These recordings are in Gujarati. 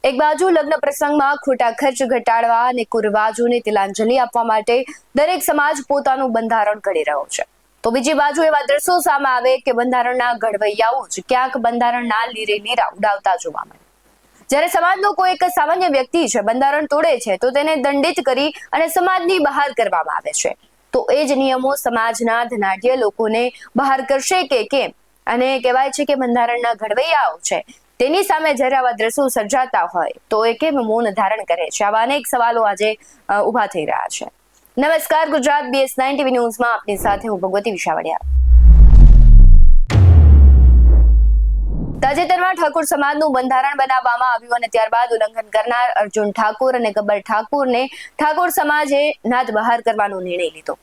એક બાજુ લગ્ન પ્રસંગમાં ખોટા ખર્ચ ઘટાડવા અને કુરિવાજોને તિલાંજલિ આપવા માટે દરેક સમાજ પોતાનું બંધારણ ઘડી રહ્યો છે, તો બીજી બાજુ એવા દ્રશ્યો સામે આવે કે બંધારણના ઘડવૈયાઓ જ ક્યાંક બંધારણના લીરે લીરા ઉડાવતા જોવા મળે। જ્યારે સમાજનો કોઈ એક સામાન્ય વ્યક્તિ છે બંધારણ તોડે છે તો તેને દંડિત કરી અને સમાજની બહાર કરવામાં આવે છે, તો એ જ નિયમો સમાજના ધનાઢ્ય લોકોને બહાર કરશે કે કેમ? અને કહેવાય છે કે બંધારણના ઘડવૈયાઓ છે તેની સામે જ્યારે આવા દ્રશ્યો સર્જાતા હોય તો એ કેમ મૌન ધારણ કરે છે? આવા અનેક સવાલો આજે ઉભા થઈ રહ્યા છે। નમસ્કાર, ગુજરાત BS9 TV ન્યૂઝમાં આપની સાથે હું ભગવતી વિશાવડિયા। તાજેતરમાં ઠાકોર સમાજનું બંધારણ બનાવવામાં આવ્યું અને ત્યારબાદ ઉલ્લંઘન કરનાર અર્જુન ઠાકોર અને ગબ્બર ઠાકોરને ઠાકોર સમાજે નાદ બહાર કરવાનો નિર્ણય લીધો।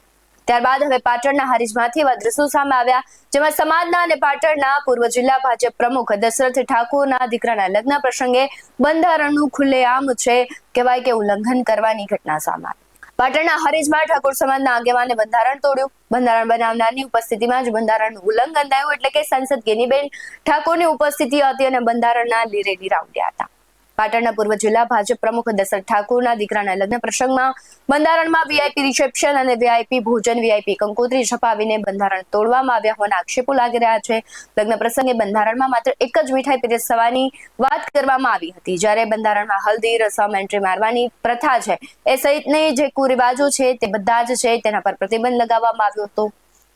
ત્યારબાદ હવે પાટણના હારીજમાંથી એવા દ્રશ્યો સામે આવ્યા જેમાં સમાજના અને પાટણના પૂર્વ જિલ્લા ભાજપ પ્રમુખ દશરથ ઠાકોરના દીકરાના લગ્ન પ્રસંગે બંધારણનું ખુલ્લેઆમ છે કહેવાય કે ઉલ્લંઘન કરવાની ઘટના સામે આવી। પાટણના હારીજમાં ઠાકોર સમાજના આગેવાને બંધારણ તોડ્યું। બંધારણ બનાવનારની ઉપસ્થિતિમાં જ બંધારણનું ઉલ્લંઘન થયું, એટલે કે સાંસદ ગેનીબેન ઠાકોરની ઉપસ્થિતિ હતી અને બંધારણના લીરે લીરા ઉડ્યા હતા। પાટણના પૂર્વ જિલ્લા ભાજપ પ્રમુખ દશરથ ઠાકોરના દીકરાના લગ્ન પ્રસંગમાં બંધારણમાં VIP રિસેપ્શન અને VIP ભોજન, VIP કંકોત્રી છપાવીને બંધારણ તોડવામાં આવ્યા હોવાના આક્ષેપો લાગી રહ્યા છે। લગ્ન પ્રસંગે બંધારણમાં માત્ર એક જ મીઠાઈ પીરસવાની વાત કરવામાં આવી હતી, જ્યારે બંધારણમાં હલ્દી રસમ, એન્ટ્રી મારવાની પ્રથા છે એ સહિતની જે કુરિવાજો છે તે બધા જ છે તેના પર પ્રતિબંધ લગાવવામાં આવ્યો હતો।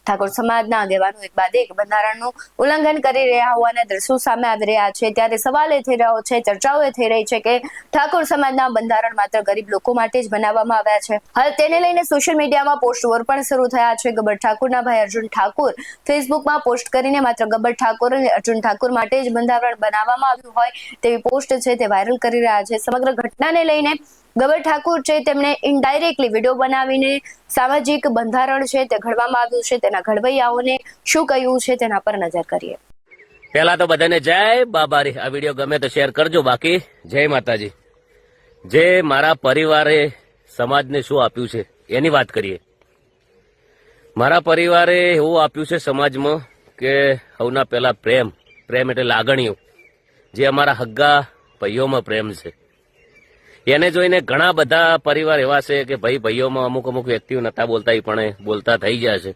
ઠાકોર સમાજના આગેવાનો એક બાદ એક બંધારણનું ઉલ્લંઘન કરી રહ્યા હોવાના દ્રશ્યો સામે આવી રહ્યા છે, ત્યારે સવાલ એ થઈ રહ્યો છે, ચર્ચાઓ એ થઈ રહી છે કે ઠાકોર સમાજના બંધારણ માત્ર ગરીબ લોકો માટે જ બનાવવામાં આવ્યા છે। હાલ તેને લઈને સોશિયલ મીડિયામાં પોસ્ટ વોર પણ શરૂ થયા છે। ગબ્બર ઠાકોરના ભાઈ અર્જુન ઠાકોર ફેસબુકમાં પોસ્ટ કરીને માત્ર ગબ્બર ઠાકોર અને અર્જુન ઠાકોર માટે જ બંધારણ બનાવવામાં આવ્યું હોય તેવી પોસ્ટ છે તે વાયરલ કરી રહ્યા છે। સમગ્ર ઘટનાને લઈને ગબ્બર ઠાકોર છે તેમણે ઇનડાયરેક્ટલી વિડીયો બનાવીને સામાજિક બંધારણ છે તે ઘડવામાં આવ્યું છે, તેના ઘડવૈયાઓને શું કહ્યું છે તેના પર નજર કરીએ। પહેલા તો બધાને જય બાબારી। આ વિડીયો ગમે તો શેર કરજો, બાકી જય માતાજી। જે મારા પરિવારે સમાજને શું આપ્યું છે એની વાત કરીએ। મારા પરિવારે એવું આપ્યું છે સમાજમાં કે સૌના પહેલા પ્રેમ એટલે લાગણીઓ, જે અમારા હગ્ગા ભાઈઓમાં પ્રેમ છે એને જોઈને ઘણા બધા પરિવાર એવા છે કે ભાઈઓમાં અમુક વ્યક્તિઓ નતા બોલતા, એ પણ બોલતા થઈ ગયા છે।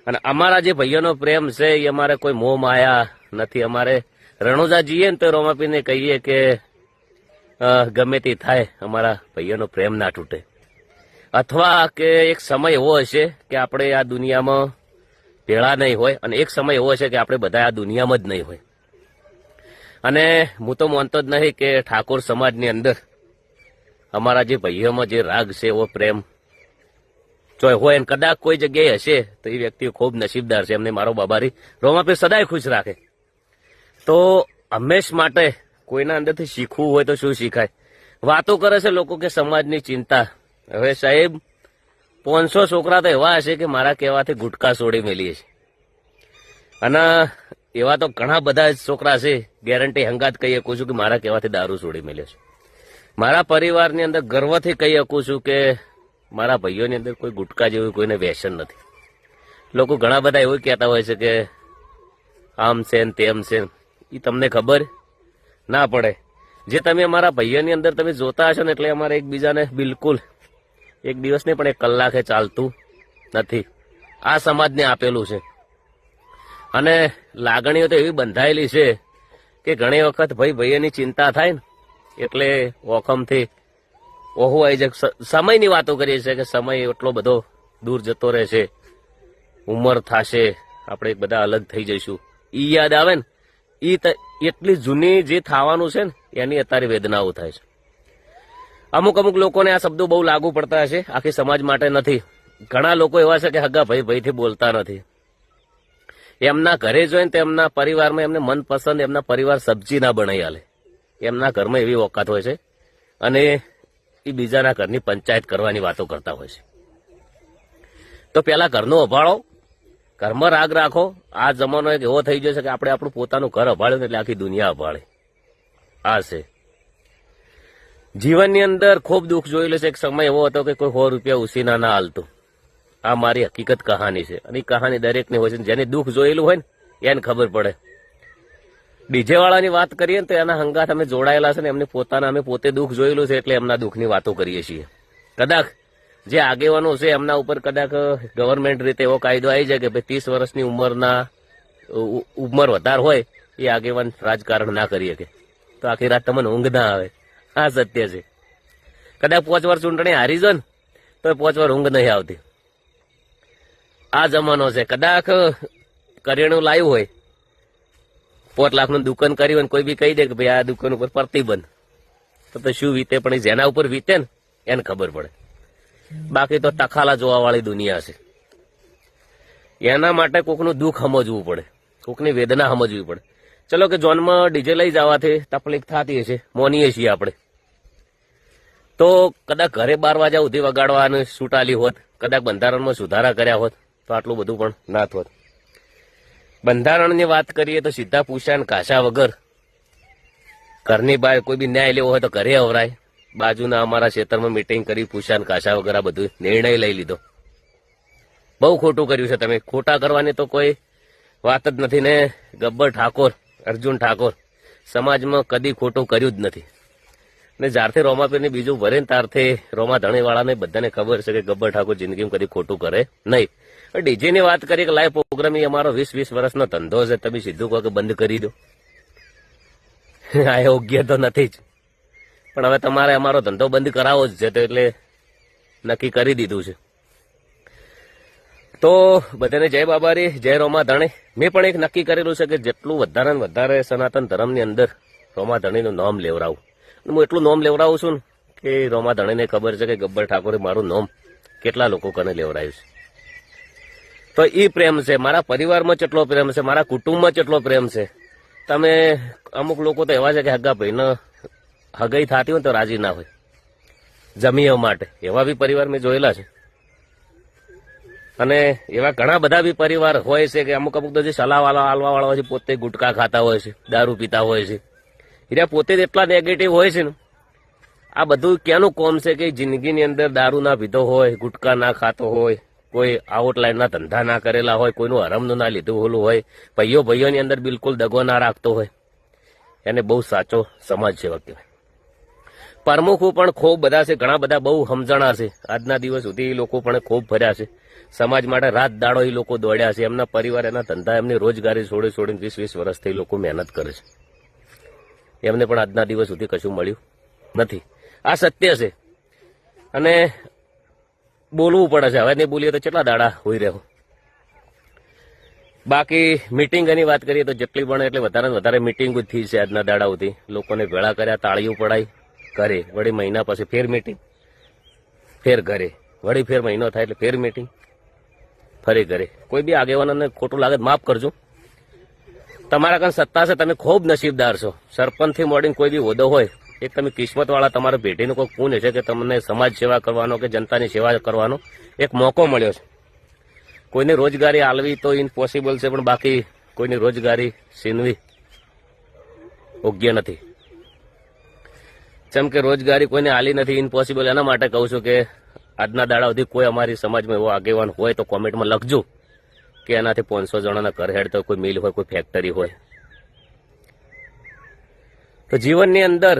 અને અમારા જે ભાઈઓનો પ્રેમ છે એ અમારે કોઈ મોહ માયા નથી। અમારે રણોજા જઈએ ને તો રોમાપીને કહીએ કે ગમે તે થાય અમારા ભાઈઓનો પ્રેમ ના તૂટે, અથવા કે એક સમય એવો હશે કે આપણે આ દુનિયામાં ભેળા નહીં હોય અને એક સમય એવો હશે કે આપણે બધા આ દુનિયામાં જ નહીં હોય। અને હું તો માનતો જ નહીં કે ઠાકોર સમાજની અંદર અમારા જે ભાઈઓમાં જે રાગ છે એવો પ્રેમ ચોય હોય, અને કદાચ કોઈ જગ્યાએ હશે તો એ વ્યક્તિ ખૂબ નસીબદાર છે, એમને મારો બાબારી રોમાપીર સદાય ખુશ રાખે। તો હંમેશ માટે કોઈના અંદરથી શીખવું હોય તો શું શીખાય? વાતો કરે છે લોકો કે સમાજની ચિંતા। હવે સાહેબ 500 છોકરા તો એવા હશે કે મારા કહેવાથી ગુટકા છોડી મેલીએ છે, અને એવા તો ઘણા બધા છોકરા છે, ગેરંટી હંગાત કહી શકું છું કે મારા કહેવાથી દારૂ છોડી મેલ્યો છે। મારા પરિવારની અંદર ગર્વથી કહી શકું છું કે મારા ભાઈઓની અંદર કોઈ ગુટકા જેવું કોઈને વ્યસન નથી। લોકો ઘણા બધા એવું કહેતા હોય છે કે આમ છે ને તેમ છે, એ તમને ખબર ના પડે। જે તમે અમારા ભાઈઓની અંદર તમે જોતા હશો ને એટલે અમારે એકબીજાને બિલકુલ એક દિવસ નહીં પણ 1 કલાકે ચાલતું નથી। આ સમાજને આપેલું છે, અને લાગણીઓ તો એવી બંધાયેલી છે કે ઘણી વખત ભાઈઓની ચિંતા થાય ને એટલે ઓખમથી ઓહુ આવી જાય। સમયની વાતો કરીએ છીએ કે સમય એટલો બધો દૂર જતો રહેશે, ઉંમર થશે, આપણે બધા અલગ થઈ જઈશું, ઈ યાદ આવે ને એ એટલી જૂની જે થવાનું છે ને એની અત્યારે વેદનાઓ થાય છે। અમુક લોકોને આ શબ્દો બહુ લાગુ પડતા હશે, આખી સમાજ માટે નથી। ઘણા લોકો એવા છે કે હગા ભાઈથી બોલતા નથી, એમના ઘરે જોઈને તેમના પરિવારમાં એમને મનપસંદ એમના પરિવાર સબ્જી ના બનાવી આલે, એમના ઘરમાં એવી ઓકાત હોય છે અને એ બીજાના ઘરની પંચાયત કરવાની વાતો કરતા હોય છે। તો પેલા ઘરનો અભાળો, ઘરમાં રાગ રાખો। આ જમાનો એક એવો થઈ ગયો છે કે આપણે આપણું પોતાનું ઘર અભાળ્યું એટલે આખી દુનિયા અભાળે। આ છે જીવનની અંદર ખૂબ દુઃખ જોયેલું છે। એક સમય એવો હતો કે કોઈ 100 રૂપિયા ઉસીના ના હાલતું। આ મારી હકીકત કહાની છે, અને એ કહાની દરેકની હોય છે, જેને દુઃખ જોયેલું હોય ને એને ખબર પડે। ડીજે વાળાની વાત કરીએ ને તો એના હંગાથ અમે જોડાયેલા છે ને એમને પોતાના અમે પોતે દુઃખ જોયેલું છે એટલે એમના દુઃખની વાતો કરીએ છીએ. કદાચ જે આગેવાનો છે એમના ઉપર કદાચ ગવર્મેન્ટ રીતે એવો કાયદો આવી જાય કે ભાઈ 30 વર્ષની ઉંમર વધારે હોય એ આગેવાન રાજકારણ ના કરી શકે તો આખી રાત તમને ઊંઘ ના આવે. આ સત્ય છે. કદાચ 5 વર્ષ ચૂંટણી હારી જો ને તો 5 વર્ષ ઊંઘ નહીં આવતી. આ જમાનો છે. કદાચ કરિયાણું લાવ્યું હોય 5 લાખનું દુકાન કર્યું હોય કોઈ બી કહી દે કે ભાઈ આ દુકાન ઉપર પ્રતિબંધ તો શું વીતે પણ જેના ઉપર વીતે ને એને ખબર પડે. બાકી તો ટખાલા જોવા વાળી દુનિયા છે. એના માટે કોકનું દુઃખ સમજવું પડે, કોકની વેદના સમજવી પડે. ચલો કે જોનમાં ડીજે લઈ જવાથી તકલીફ થતી હશે, મોનીએ છીએ આપણે. તો કદાચ ઘરે 12 વાગ્યા સુધી વગાડવાની છૂટાલી હોત, કદાચ બંધારણમાં સુધારા કર્યા હોત તો આટલું બધું પણ ના થોત. બંધારણની વાત કરીએ તો સીધા પૂછ્યા કાશા વગર ઘરની બહાર કોઈ બી ન્યાય લેવો હોય તો ઘરે અવરાય. બાજુના અમારા ક્ષેત્રમાં મિટિંગ કરી પૂછ્યા કાશા વગર આ બધું નિર્ણય લઈ લીધો. બહુ ખોટું કર્યું છે તમે. ખોટા કરવાની તો કોઈ વાત જ નથી ને. ગબ્બર ઠાકોર, અર્જુન ઠાકોર સમાજમાં કદી ખોટું કર્યું જ નથી. ને જ્યારથી રોમાપીરની બીજું ભરે ને ત્યારથી રોમા ધણીવાળાને બધાને ખબર છે કે ગબ્બર ઠાકોર જિંદગીમાં કદી ખોટું કરે નહીં. ડીજેની વાત કરીએ કે લાઈવ પ્રોગ્રામ એ અમારો 20 વર્ષનો ધંધો છે. તમે સીધું કહો કે બંધ કરી દો, આ યોગ્ય તો નથી જ. પણ હવે તમારે અમારો ધંધો બંધ કરાવવો જ છે તો એટલે નક્કી કરી દીધું છે. તો બધાને જય બાબારી, જય રોમા ધણી. મેં પણ એક નક્કી કરેલું છે કે જેટલું વધારે ને વધારે સનાતન ધર્મની અંદર રોમા ધણીનું નામ લેવડાવું. હું એટલું નામ લેવડાવું છું ને કે રોમા ધણીને ખબર છે કે ગબ્બર ઠાકોરે મારું નામ કેટલા લોકો કને લેવડાવ્યું છે. તો એ પ્રેમ છે. મારા પરિવારમાં કેટલો પ્રેમ છે, મારા કુટુંબમાં કેટલો પ્રેમ છે. તમે અમુક લોકો તો એવા છે કે હગા ભાઈને હગાઈ થતી હોય તો રાજી ના હોય જમીઓ માટે. એવા બી પરિવાર મેં જોયેલા છે. અને એવા ઘણા બધા બી પરિવાર હોય છે કે અમુક તો જે સલાહવાળા આલવાવાળા હોય છે પોતે ગુટકા ખાતા હોય છે, દારૂ પીતા હોય છે. એટલે પોતે જ એટલા નેગેટિવ હોય છે ને. આ બધું ક્યાંનું કોમ છે કે જિંદગીની અંદર દારૂ ના પીધો હોય, ગુટકા ના ખાતો હોય, કોઈ આઉટલાઈનના ધંધા ના કરેલા હોય, કોઈનું હરમનું ના લીધું હોલું હોય, ભાઈઓની અંદર બિલકુલ દગો ના રાખતો હોય, એને બહુ સાચો સમાજ સેવક કહેવાય. પ્રમુખો પણ ખૂબ બધા છે, ઘણા બધા બહુ સમજણા છે. આજના દિવસ સુધી એ લોકો પણ ખૂબ ફર્યા છે. સમાજ માટે રાત દાડો એ લોકો દોડ્યા છે. એમના પરિવાર, એના ધંધા, એમની રોજગારી છોડીને 20 વર્ષથી એ લોકો મહેનત કરે છે. એમને પણ આજના દિવસ સુધી કશું મળ્યું નથી. આ સત્ય છે. અને બોલવું પડે છે. હવે નહીં બોલીએ તો કેટલા દાડા હોઈ રહ્યો. બાકી મિટિંગની વાત કરીએ તો જેટલી બને એટલે વધારે ને વધારે મિટિંગ થઈ છે આજના દાડાઓથી. લોકોને ભેળા કર્યા, તાળીઓ પડાઈ, ઘરે વળી મહિના પછી ફેર મિટિંગ, ફેર ઘરે, વળી ફેર મહિનો થાય એટલે ફેર મિટિંગ, ફરી ઘરે. કોઈ બી આગેવાનોને ખોટું લાગે માફ કરજો. તમારા કાન સત્તા છે, તમે ખૂબ નસીબદાર છો. સરપંચથી મોડીને કોઈ બી હોદ્દો હોય, એક તમે કિસ્મતવાળા, તમારા પેઢીનું કોઈ પુણ્ય છે કે તમને સમાજ સેવા કરવાનો કે જનતાની સેવા કરવાનો એક મોકો મળ્યો છે. કોઈને રોજગારી આલવી તો ઇમ્પોસિબલ છે, પણ બાકી કોઈની રોજગારી છીનવી યોગ્ય નથી. જેમ કે રોજગારી કોઈને આલી નથી, ઇમ્પોસિબલ. એના માટે કહું છું કે આજના દાડા સુધી કોઈ અમારી સમાજમાં એવો આગેવાન હોય તો કોમેન્ટમાં લખજો કે એનાથી 500 જણાના ઘર હેડતો કોઈ મિલ હોય, કોઈ ફેક્ટરી હોય. તો જીવનની અંદર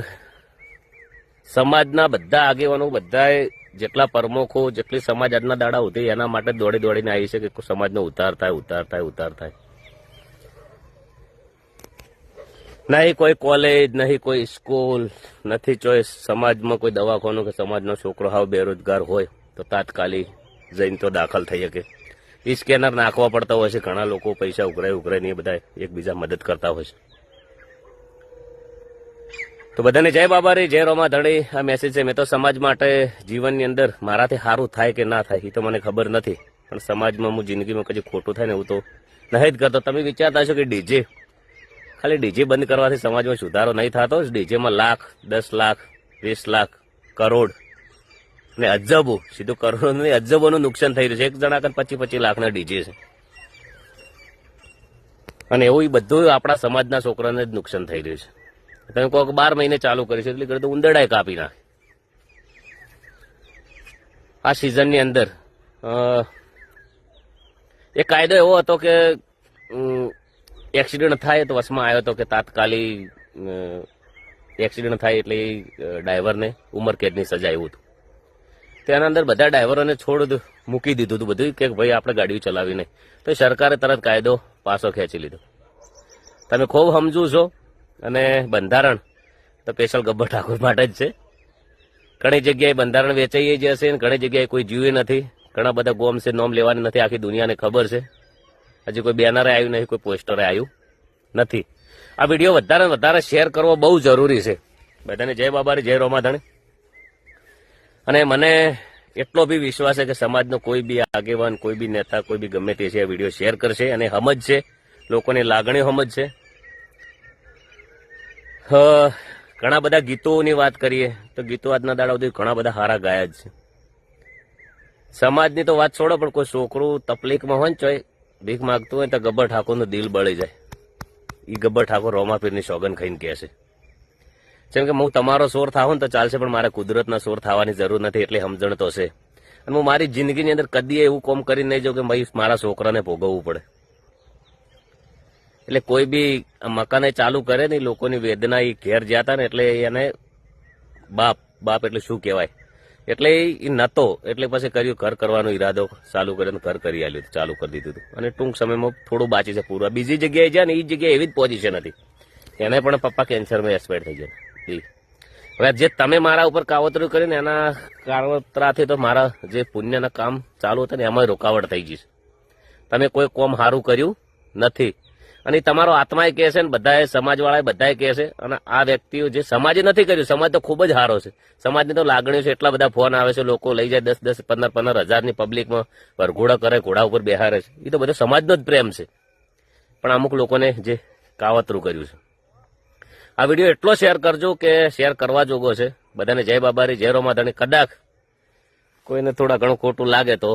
સમાજના બધા આગેવાનો, બધાએ જેટલા પ્રમુખો, જેટલી સમાજ આજના દાડા સુધી એના માટે દોડીને આવી છે કે સમાજનો ઉતાર થાય. નહીં કોઈ કોલેજ, નહીં કોઈ સ્કૂલ, નથી ચોઈસ સમાજમાં કોઈ દવાખાનું કે સમાજનો છોકરો હાવ બેરોજગાર હોય તો તાત્કાલિક જઈને તો દાખલ થઈ શકે. સ્કેનર નાખવા પડતા હોય છે. ઘણા લોકો પૈસા ઉઘરાય એ બધા એકબીજા મદદ કરતા હોય છે. તો બધાને જય બાબારી, જય રોમા ધણી. આ મેસેજ છે. મેં તો સમાજ માટે જીવનની અંદર મારાથી સારું થાય કે ના થાય એ તો મને ખબર નથી, પણ સમાજમાં હું જિંદગીમાં કદી ખોટું થાય ને એવું તો નહીં જ કરતો. તમે વિચારતા છો કે ડીજે, ખાલી ડીજે બંધ કરવાથી સમાજમાં સુધારો નહીં થતો. ડીજેમાં લાખ, 10 લાખ, 20 લાખ, કરોડ ને અજબો, સીધું કરોડ નહીં અજબોનું નુકસાન થઈ રહ્યું છે. એક જણા કન 25 લાખના ડીજે છે. અને એવું બધું આપણા સમાજના છોકરાને જ નુકસાન થઈ રહ્યું છે. તમે કહો કે 12 મહિને ચાલુ કરીશું એટલે કરે તો ઉંદરડાય કાપી નાખે. આ સિઝનની અંદર એક કાયદો એવો હતો કે એક્સિડન્ટ થાય તો વસમાં આવ્યો હતો કે તાત્કાલિક એક્સિડન્ટ થાય એટલે ડ્રાઈવરને ઉંમર કેદની સજા આવ્યું હતું. તેના અંદર બધા ડ્રાઈવરોને છોડ મૂકી દીધું હતું બધું કે ભાઈ આપણે ગાડીઓ ચલાવી નહીં. તો સરકારે તરત કાયદો પાછો ખેંચી લીધો. તમે ખૂબ સમજુ છો અને બંધારણ તો સ્પેશિયલ ગબ્બર ઠાકોર માટે જ છે. ઘણી જગ્યાએ બંધારણ વેચાઈ જ હશે, ઘણી જગ્યાએ કોઈ જીવે નથી, ઘણા બધા ગોમ છે, નોમ લેવાની નથી, આખી દુનિયાને ખબર છે. હજી કોઈ બેનરે આવ્યું નહીં, કોઈ પોસ્ટરે આવ્યું નથી. આ વિડીયો વધારે વધારે શેર કરવો બહુ જરૂરી છે. બધાને જય બાબારી, જય રોમાધણી. અને મને એટલો બી વિશ્વાસ છે કે સમાજનો કોઈ બી આગેવાન, કોઈ બી નેતા, કોઈ બી ગમે તે છે આ વિડીયો શેર કરશે અને સમજશે, લોકોની લાગણીઓ સમજશે. ઘણા બધા ગીતોની વાત કરીએ તો ગીતો આજના દાડા સુધી ઘણા બધા સારા ગાયા જ છે. સમાજની તો વાત છોડો, પણ કોઈ છોકરું તકલીફમાં હોય ને ચોય ભીખ માગતું હોય તો ગબ્બર ઠાકોરનું દિલ બળી જાય. એ ગબ્બર ઠાકોર રોમાપીરની સોગન ખાઈને કહે છે જેમ કે હું તમારો સોર થાઉં ને તો ચાલશે, પણ મારે કુદરતના સોર થવાની જરૂર નથી, એટલે સમજણ તો છે. અને હું મારી જિંદગીની અંદર કદી એવું કોમ કરી નહીં જાઉં કે ભાઈ મારા છોકરાને ભોગવવું પડે. એટલે કોઈ બી મકાને ચાલુ કરે ને લોકોની વેદના એ ઘેર જતા ને એટલે એને બાપ એટલે શું કહેવાય, એટલે એ નતો, એટલે પછી કર્યું ઘર કરવાનો ઈરાદો ચાલુ કર્યો, ઘર કરી આલ્યું, ચાલુ કરી દીધું હતું. અને ટૂંક સમયમાં થોડું બાકી છે પૂરા. બીજી જગ્યાએ જાય ને એ જગ્યાએ એવી જ પોઝિશન હતી, એને પણ પપ્પા કેન્સરમાં એક્સપાયર થઈ ગયા. હવે જે તમે મારા ઉપર કાવતરું કરીને એના કાવતરાથી તો મારા જે પુણ્યના કામ ચાલુ હતા ને એમાં રોકાવટ થઈ ગઈ છે. તમે કોઈ કોમ સારું કર્યું નથી અને તમારો આત્મા કહે છે ને બધાએ સમાજવાળાએ બધાએ કહે છે. અને આ વ્યક્તિઓ જે સમાજે નથી કર્યું, સમાજ તો ખૂબ જ સારો છે, સમાજની તો લાગણીઓ છે. એટલા બધા ફોન આવે છે, લોકો લઈ જાય 10-10, 15-15 હજારની પબ્લિકમાં વરઘોડા કરે, ઘોડા ઉપર બેહારે છે. એ તો બધો સમાજનો જ પ્રેમ છે. પણ અમુક લોકોને જે કાવતરું કર્યું છે. આ વિડીયો એટલો શેર કરજો કે શેર કરવા જોગો છે. બધાને જય બાબારી, જય રોમાધણી. કદાચ કોઈને થોડા ઘણું ખોટું લાગે તો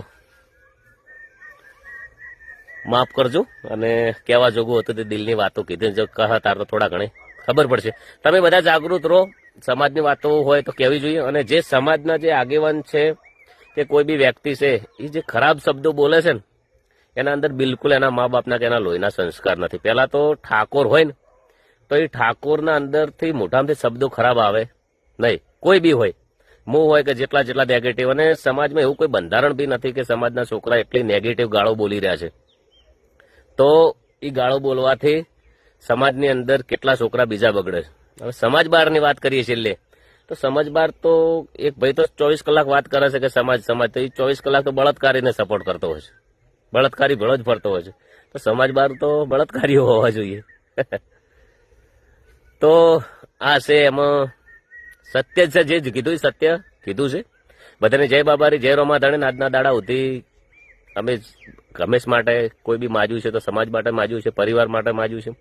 માફ કરજો. અને કહેવા જોગું હતું તે દિલની વાતો કીધી, જો કહા તાર તો થોડા ઘણી ખબર પડશે. તમે બધા જાગૃત રહો, સમાજની વાતો હોય તો કહેવી જોઈએ. અને જે સમાજના જે આગેવાન છે કે કોઈ બી વ્યક્તિ છે એ જે ખરાબ શબ્દો બોલે છે ને એના અંદર બિલકુલ એના મા બાપના કે એના લોહીના સંસ્કાર નથી. પહેલા તો ઠાકોર હોય ને તો એ ઠાકોરના અંદરથી મોટામાંથી શબ્દો ખરાબ આવે નહીં, કોઈ બી હોય, મું હોય કે જેટલા નેગેટિવ. અને સમાજમાં એવું કોઈ બંધારણ બી નથી કે સમાજના છોકરા એટલી નેગેટિવ ગાળો બોલી રહ્યા છે. તો એ ગાળો બોલવાથી સમાજની અંદર કેટલા છોકરા બીજા બગડે છે. હવે સમાજ બહારની વાત કરીએ છેલ્લે તો સમાજ બહાર તો એક ભાઈ તો 24 કલાક વાત કરે છે કે સમાજ તો એ 24 કલાક તો બળાત્કારીને સપોર્ટ કરતો હોય છે, બળાત્કારી ભળો જ ફરતો હોય છે. તો સમાજ બહાર તો બળાત્કારીઓ હોવા જોઈએ. તો આ છે એમાં સત્ય છે, જે કીધું એ સત્ય કીધું છે. બધાને જય બાબારી, જય રોમાધણી. આજના દાડા સુધી અમે ગમેશ માટે કોઈ બી માજ્યું છે તો સમાજ માટે માજ્યું છે, પરિવાર માટે માજ્યું છે.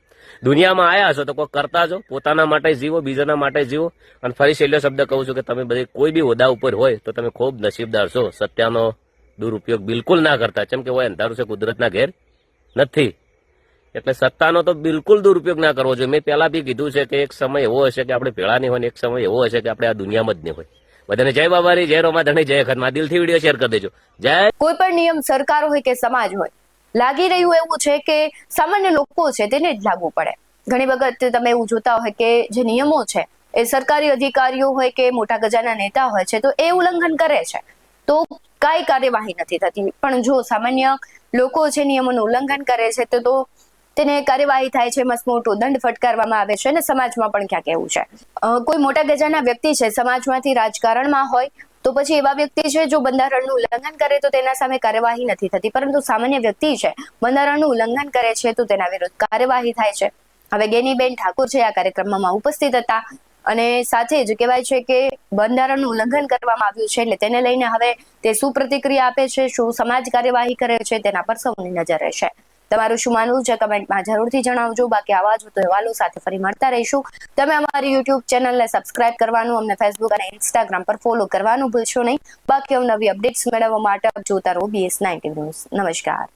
દુનિયામાં આવ્યા છો તો કોઈ કરતા છો, પોતાના માટે જીવો, બીજાના માટે જીવો. અને ફરી છેલ્લો શબ્દ કહું છું કે તમે બધી કોઈ બી હોદ્દા ઉપર હોય તો તમે ખૂબ નસીબદાર છો. સત્યનો દુરુપયોગ બિલકુલ ના કરતા, કેમ કે હોય અંધારું છે, કુદરતના ઘેર નથી. એટલે સત્તાનો તો બિલકુલ દુરુપયોગ ના કરવો જોઈએ. મેં પહેલા બી કીધું છે કે એક સમય એવો હશે કે આપણે ભેળા નહીં હોય, એક સમય એવો હશે કે આપણે આ દુનિયામાં જ નહીં હોય. બધાને જય બાબારી, જય રોમાધણી, જય ખતમા. દિલથી વિડીયો શેર કરી દેજો. જય. કોઈ પણ નિયમ સરકાર હોય કે સમાજ હોય, લાગી રહ્યું એવું છે કે સામાન્ય લોકો છે તેને જ લાગુ પડે. ઘણી વખત તમે એવું જોતા હોય કે જે નિયમો છે એ સરકારી અધિકારીઓ હોય કે મોટા ગજાના નેતા હોય છે તો એ ઉલ્લંઘન કરે છે તો કાંઈ કાર્યવાહી નથી થતી. પણ જો સામાન્ય લોકો છે નિયમોનું ઉલ્લંઘન કરે છે તો તેને કાર્યવાહી થાય છે, મસ્ત મોટો દંડ ફટકારવામાં આવે છે. અને સમાજમાં પણ ક્યાંક એવું છે, કોઈ મોટા ગજાના વ્યક્તિ છે સમાજમાંથી રાજકારણમાં હોય તો પછી એવા વ્યક્તિ છે જો બંધારણનું ઉલ્લંઘન કરે તો તેના સામે કાર્યવાહી નથી થતી, પરંતુ સામાન્ય વ્યક્તિ છે બંધારણનું ઉલ્લંઘન કરે છે તો તેના વિરુદ્ધ કાર્યવાહી થાય છે. હવે ગેનીબેન ઠાકોર છે આ કાર્યક્રમમાં ઉપસ્થિત હતા અને સાથે જ કહેવાય છે કે બંધારણનું ઉલ્લંઘન કરવામાં આવ્યું છે એટલે તેને લઈને હવે તે શું પ્રતિક્રિયા આપે છે, શું સમાજ કાર્યવાહી કરે છે તેના પર સૌની નજર રહેશે. તમારું શું માનવું છે કમેન્ટમાં જરૂરથી જણાવજો. બાકી આવા જ તો અહેવાલો સાથે ફરી મળતા રહીશું. તમે અમારી યુટ્યુબ ચેનલને સબસ્ક્રાઇબ કરવાનું, અમને ફેસબુક અને ઇન્સ્ટાગ્રામ પર ફોલો કરવાનું ભૂલશો નહીં. બાકી નવી અપડેટ્સ મેળવવા માટે જોતા રહો BS19 ન્યૂઝ. નમસ્કાર.